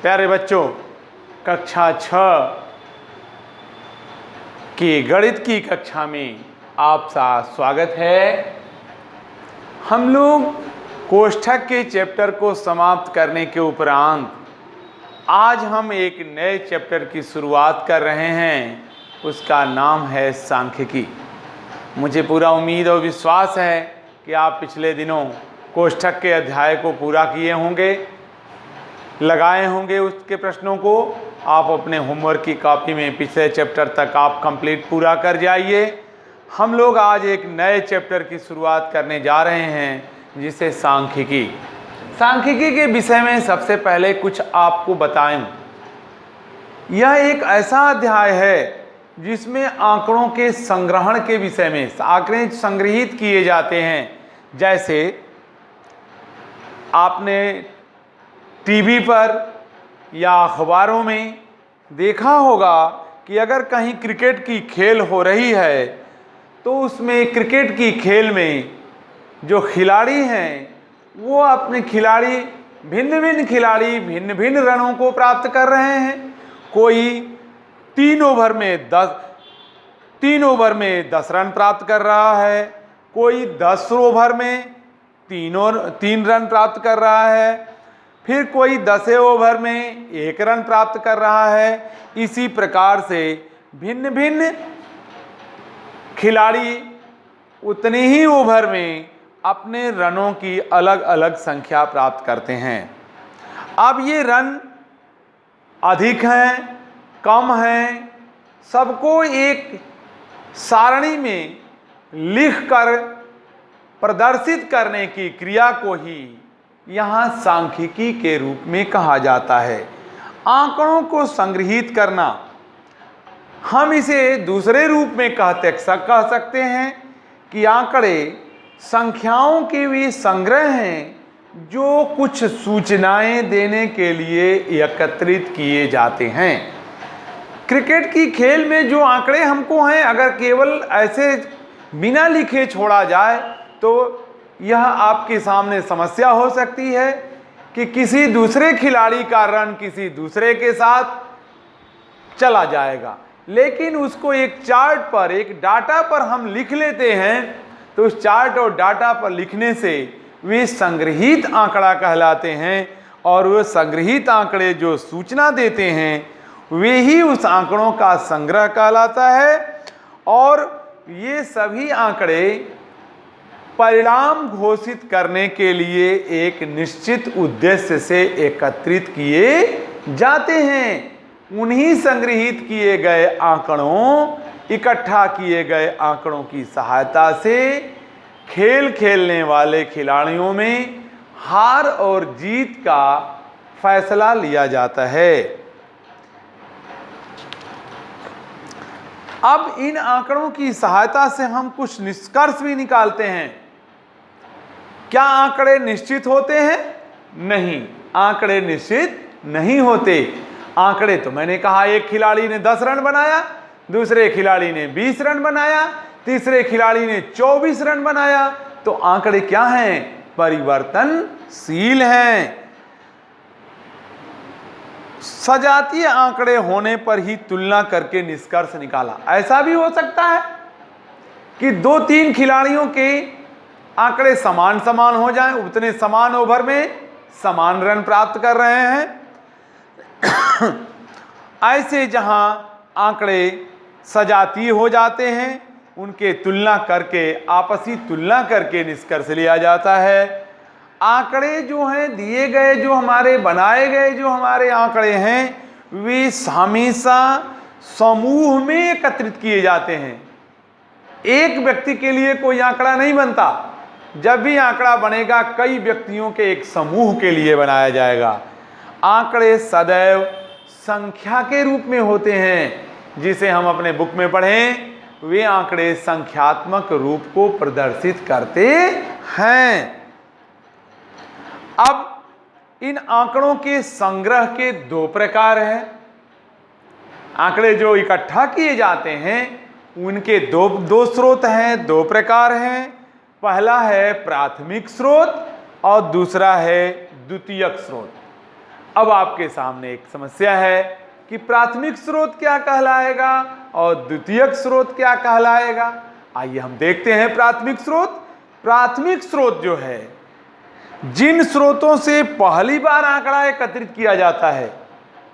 प्यारे बच्चों, कक्षा 6 की गणित की कक्षा में आपका स्वागत है। हम लोग कोष्ठक के चैप्टर को समाप्त करने के उपरांत आज हम एक नए चैप्टर की शुरुआत कर रहे हैं। उसका नाम है सांख्यिकी। मुझे पूरा उम्मीद और विश्वास है कि आप पिछले दिनों कोष्ठक के अध्याय को पूरा किए होंगे, लगाए होंगे उसके प्रश्नों को। आप अपने होमवर्क की कॉपी में पिछले चैप्टर तक आप कंप्लीट पूरा कर जाइए। हम लोग आज एक नए चैप्टर की शुरुआत करने जा रहे हैं, जिसे सांख्यिकी। सांख्यिकी के विषय में सबसे पहले कुछ आपको बताएं। यह एक ऐसा अध्याय है जिसमें आंकड़ों के संग्रहण के विषय में आंकड़े संग्रहित किए जाते हैं। जैसे आपने टीवी पर या अखबारों में देखा होगा कि अगर कहीं क्रिकेट की खेल हो रही है तो उसमें क्रिकेट की खेल में जो खिलाड़ी हैं वो अपने भिन्न भिन्न रनों को प्राप्त कर रहे हैं। कोई 3 ओवर में 10 रन प्राप्त कर रहा है, कोई 10 ओवर में 3 रन प्राप्त कर रहा है, फिर कोई 10 ओवर में 1 रन प्राप्त कर रहा है। इसी प्रकार से भिन्न भिन्न खिलाड़ी उतने ही ओवर में अपने रनों की अलग अलग संख्या प्राप्त करते हैं। अब ये रन अधिक हैं, कम हैं, सबको एक सारणी में लिखकर प्रदर्शित करने की क्रिया को ही यहाँ सांख्यिकी के रूप में कहा जाता है। आंकड़ों को संग्रहित करना, हम इसे दूसरे रूप में कह सकते हैं कि आंकड़े संख्याओं के वे संग्रह हैं जो कुछ सूचनाएं देने के लिए एकत्रित किए जाते हैं। क्रिकेट की खेल में जो आंकड़े हमको हैं, अगर केवल ऐसे बिना लिखे छोड़ा जाए तो यह आपके सामने समस्या हो सकती है कि किसी दूसरे खिलाड़ी का रन किसी दूसरे के साथ चला जाएगा। लेकिन उसको एक चार्ट पर, एक डाटा पर हम लिख लेते हैं तो उस चार्ट और डाटा पर लिखने से वे संग्रहित आंकड़ा कहलाते हैं। और वो संग्रहित आंकड़े जो सूचना देते हैं वे ही उस आंकड़ों का संग्रह कहलाता है। और ये सभी आंकड़े परिणाम घोषित करने के लिए एक निश्चित उद्देश्य से एकत्रित किए जाते हैं। उन्हीं संग्रहित किए गए आंकड़ों, इकट्ठा किए गए आंकड़ों की सहायता से खेल खेलने वाले खिलाड़ियों में हार और जीत का फैसला लिया जाता है। अब इन आंकड़ों की सहायता से हम कुछ निष्कर्ष भी निकालते हैं। क्या आंकड़े निश्चित होते हैं? नहीं, आंकड़े निश्चित नहीं होते। आंकड़े तो मैंने कहा, एक खिलाड़ी ने 10 रन बनाया, दूसरे खिलाड़ी ने 20 रन बनाया, तीसरे खिलाड़ी ने 24 रन बनाया। तो आंकड़े क्या हैं? परिवर्तनशील हैं। सजातीय आंकड़े होने पर ही तुलना करके निष्कर्ष निकाला। ऐसा भी हो सकता है कि 2-3 खिलाड़ियों के आंकड़े समान हो जाएं, उतने समान ओवर में समान रन प्राप्त कर रहे हैं। ऐसे जहां आंकड़े सजातीय हो जाते हैं, उनके आपसी तुलना करके निष्कर्ष लिया जाता है। आंकड़े जो हैं दिए गए, जो हमारे बनाए गए जो हमारे आंकड़े हैं, वे हमेशा समूह में एकत्रित किए जाते हैं। एक व्यक्ति के लिए कोई आंकड़ा नहीं बनता। जब भी आंकड़ा बनेगा, कई व्यक्तियों के एक समूह के लिए बनाया जाएगा। आंकड़े सदैव संख्या के रूप में होते हैं। जिसे हम अपने बुक में पढ़ें, वे आंकड़े संख्यात्मक रूप को प्रदर्शित करते हैं। अब इन आंकड़ों के संग्रह के 2 प्रकार हैं। आंकड़े जो इकट्ठा किए जाते हैं उनके दो स्रोत हैं, 2 प्रकार हैं। पहला है प्राथमिक स्रोत और दूसरा है द्वितीयक स्रोत। अब आपके सामने एक समस्या है कि प्राथमिक स्रोत क्या कहलाएगा और द्वितीयक स्रोत क्या कहलाएगा। आइए हम देखते हैं प्राथमिक स्रोत। प्राथमिक स्रोत जो है, जिन स्रोतों से पहली बार आंकड़ा एकत्रित किया जाता है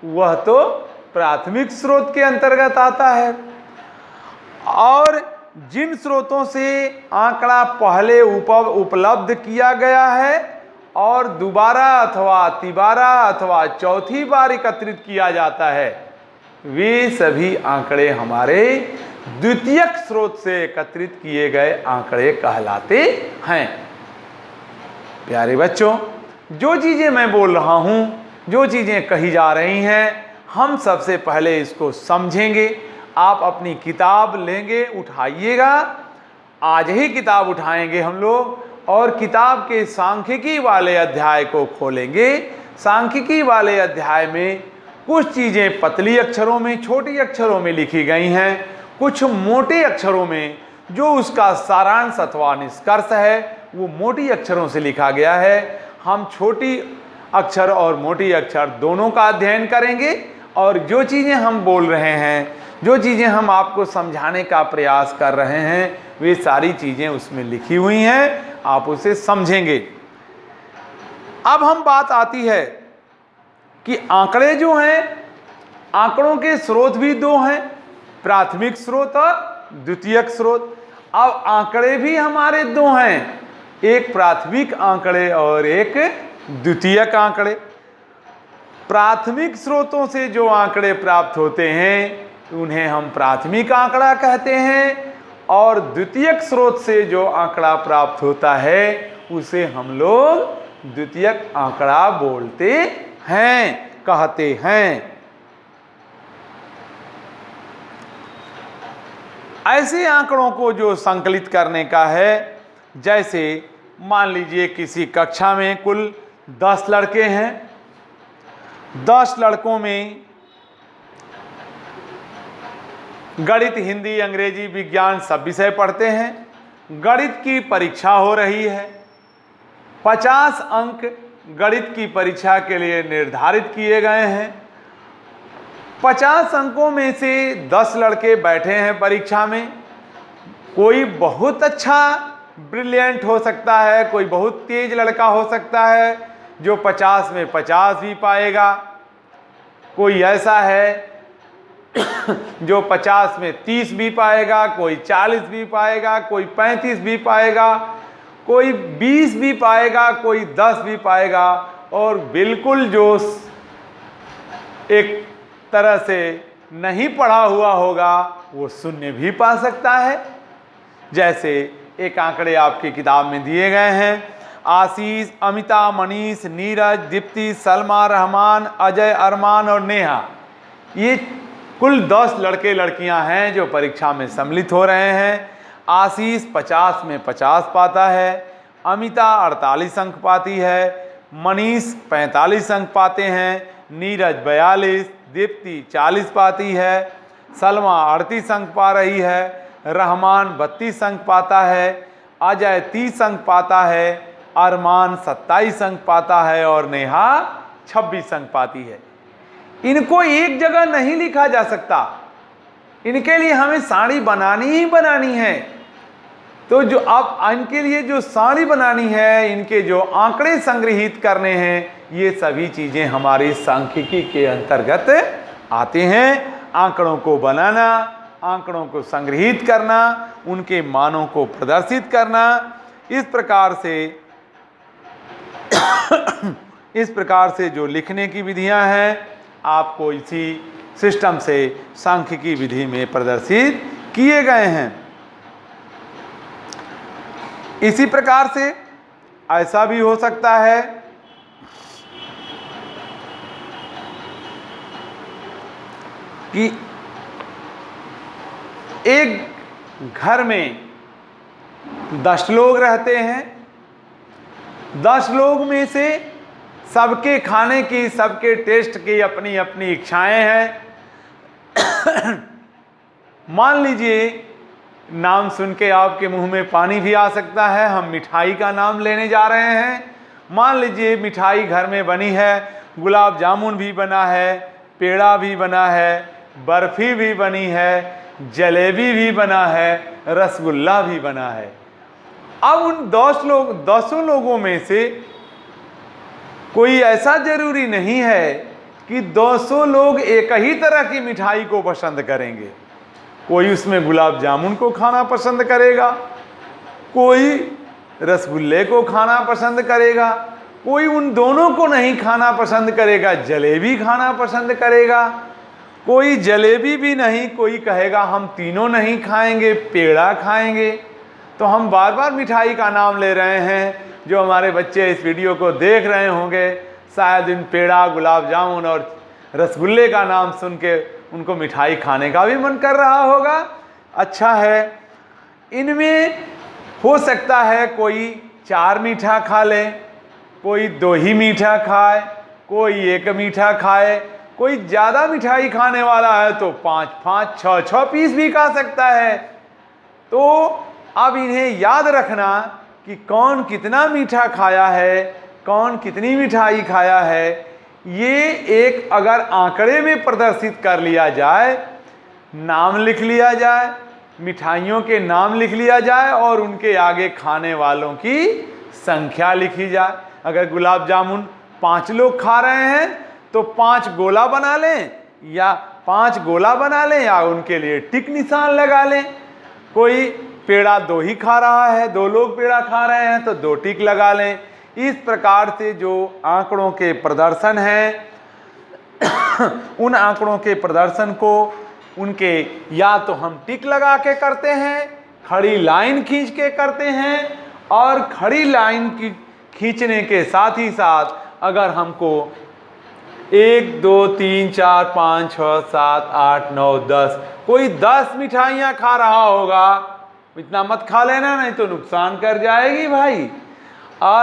वह तो प्राथमिक स्रोत के अंतर्गत आता है, और जिन स्रोतों से आंकड़ा पहले उपलब्ध किया गया है और दोबारा अथवा तिबारा अथवा चौथी बार एकत्रित किया जाता है, वे सभी आंकड़े हमारे द्वितीयक स्रोत से एकत्रित किए गए आंकड़े कहलाते हैं। प्यारे बच्चों, जो चीजें मैं बोल रहा हूं, जो चीजें कही जा रही हैं, हम सबसे पहले इसको समझेंगे। आप अपनी किताब लेंगे, उठाइएगा, आज ही किताब उठाएंगे हम लोग और किताब के सांख्यिकी वाले अध्याय को खोलेंगे। सांख्यिकी वाले अध्याय में कुछ चीजें पतली अक्षरों में, छोटी अक्षरों में लिखी गई हैं, कुछ मोटे अक्षरों में जो उसका सारांश अथवा निष्कर्ष है वो मोटी अक्षरों से लिखा गया है। हम छोटी अक्षर और मोटी अक्षर दोनों का अध्ययन करेंगे और जो चीज़ें हम बोल रहे हैं, जो चीज़ें हम आपको समझाने का प्रयास कर रहे हैं, वे सारी चीज़ें उसमें लिखी हुई हैं, आप उसे समझेंगे। अब हम बात आती है कि आंकड़े जो हैं, आंकड़ों के स्रोत भी दो हैं, प्राथमिक स्रोत और द्वितीयक स्रोत। अब आंकड़े भी हमारे दो हैं, एक प्राथमिक आंकड़े और एक द्वितीयक आंकड़े। प्राथमिक स्रोतों से जो आंकड़े प्राप्त होते हैं उन्हें हम प्राथमिक आंकड़ा कहते हैं, और द्वितीयक स्रोत से जो आंकड़ा प्राप्त होता है उसे हम लोग द्वितीयक आंकड़ा बोलते हैं, कहते हैं। ऐसे आंकड़ों को जो संकलित करने का है, जैसे मान लीजिए किसी कक्षा में कुल 10 लड़के हैं, 10 लड़कों में गणित, हिंदी, अंग्रेजी, विज्ञान सब विषय पढ़ते हैं। गणित की परीक्षा हो रही है, 50 अंक गणित की परीक्षा के लिए निर्धारित किए गए हैं। 50 अंकों में से 10 लड़के बैठे हैं परीक्षा में। कोई बहुत अच्छा ब्रिलियंट हो सकता है, कोई बहुत तेज लड़का हो सकता है जो 50 में 50 भी पाएगा, कोई ऐसा है जो 50 में 30 भी पाएगा, कोई 40 भी पाएगा, कोई 35 भी पाएगा, कोई 20 भी पाएगा, कोई 10 भी पाएगा, और बिल्कुल जो एक तरह से नहीं पढ़ा हुआ होगा वो शून्य भी पा सकता है। जैसे एक आंकड़े आपकी किताब में दिए गए हैं, आशीष, अमिता, मनीष, नीरज, दीप्ति, सलमा, रहमान, अजय, अरमान और नेहा, ये कुल 10 लड़के लड़कियां हैं जो परीक्षा में सम्मिलित हो रहे हैं। आशीष 50 में 50 पाता है, अमिता 48 अंक पाती है, मनीष 45 अंक पाते हैं, नीरज 42, दीप्ति 40 पाती है, सलमा 38 अंक पा रही है, रहमान 32 अंक पाता है, अजय 30 अंक पाता है, अरमान 27 अंक पाता है और नेहा 26 अंक पाती है। इनको एक जगह नहीं लिखा जा सकता, इनके लिए हमें सारणी बनानी ही बनानी है। तो जो अब इनके लिए जो सारणी बनानी है, इनके जो आंकड़े संग्रहित करने हैं, ये सभी चीजें हमारी सांख्यिकी के अंतर्गत आते हैं। आंकड़ों को बनाना, आंकड़ों को संग्रहित करना, उनके मानों को प्रदर्शित करना, इस प्रकार से जो लिखने की विधियां हैं आपको इसी सिस्टम से सांख्यिकी विधि में प्रदर्शित किए गए हैं। इसी प्रकार से ऐसा भी हो सकता है कि एक घर में 10 लोग रहते हैं, 10 लोग में से सबके खाने की, सबके टेस्ट की अपनी अपनी इच्छाएं हैं। मान लीजिए, नाम सुन के आपके मुंह में पानी भी आ सकता है, हम मिठाई का नाम लेने जा रहे हैं। मान लीजिए मिठाई घर में बनी है गुलाब जामुन भी बना है, पेड़ा भी बना है, बर्फी भी बनी है, जलेबी भी बना है, रसगुल्ला भी बना है। अब उन 10 लोगों में से कोई ऐसा जरूरी नहीं है कि 200 लोग एक ही तरह की मिठाई को पसंद करेंगे। कोई उसमें गुलाब जामुन को खाना पसंद करेगा, कोई रसगुल्ले को खाना पसंद करेगा, कोई उन दोनों को नहीं खाना पसंद करेगा, जलेबी खाना पसंद करेगा, कोई जलेबी भी नहीं, कोई कहेगा हम तीनों नहीं खाएंगे, पेड़ा खाएंगे। तो हम बार बार मिठाई का नाम ले रहे हैं। जो हमारे बच्चे इस वीडियो को देख रहे होंगे, शायद इन पेड़ा, गुलाब जामुन और रसगुल्ले का नाम सुन के उनको मिठाई खाने का भी मन कर रहा होगा। अच्छा है, इनमें हो सकता है कोई 4 मीठा खा ले, कोई 2 ही मीठा खाए, कोई 1 मीठा खाए, कोई ज़्यादा मिठाई खाने वाला है तो 5-5, 6-6 पीस भी खा सकता है। तो अब इन्हें याद रखना कि कौन कितना मीठा खाया है, कौन कितनी मिठाई खाया है, ये एक अगर आंकड़े में प्रदर्शित कर लिया जाए, नाम लिख लिया जाए, मिठाइयों के नाम लिख लिया जाए और उनके आगे खाने वालों की संख्या लिखी जाए। अगर गुलाब जामुन 5 लोग खा रहे हैं तो 5 गोला बना लें, या 5 गोला बना लें, या उनके लिए टिक निशान लगा लें। कोई पेड़ा 2 ही खा रहा है, 2 लोग पेड़ा खा रहे हैं तो 2 टिक लगा लें। इस प्रकार से जो आंकड़ों के प्रदर्शन हैं उन आंकड़ों के प्रदर्शन को उनके या तो हम टिक लगा के करते हैं, खड़ी लाइन खींच के करते हैं, और खड़ी लाइन की खींचने के साथ ही साथ अगर हमको 1 2 3 4 5 6 7 8 9 10 कोई 10 मिठाइयाँ खा रहा होगा, इतना मत खा लेना नहीं तो नुकसान कर जाएगी भाई।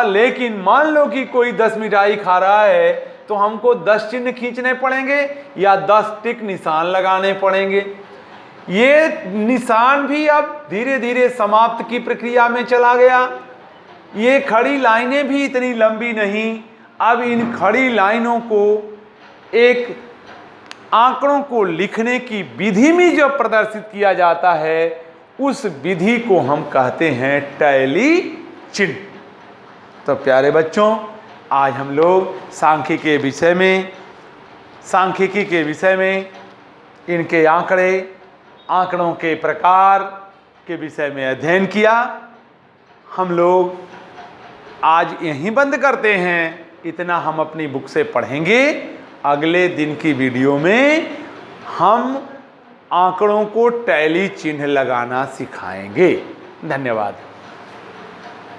लेकिन मान लो कि कोई 10 मिठाई खा रहा है तो हमको 10 चिन्ह खींचने पड़ेंगे या 10 टिक निशान लगाने पड़ेंगे। ये निशान भी अब धीरे धीरे समाप्त की प्रक्रिया में चला गया। ये खड़ी लाइनें भी इतनी लंबी नहीं। अब इन खड़ी लाइनों को एक आंकड़ों को लिखने की विधि में जो प्रदर्शित किया जाता है उस विधि को हम कहते हैं टैली चिन्ह। तो प्यारे बच्चों, आज हम लोग सांख्यिकी के विषय में इनके आंकड़ों के प्रकार के विषय में अध्ययन किया। हम लोग आज यहीं बंद करते हैं। इतना हम अपनी बुक से पढ़ेंगे। अगले दिन की वीडियो में हम आंकड़ों को टैली चिन्ह लगाना सिखाएंगे। धन्यवाद।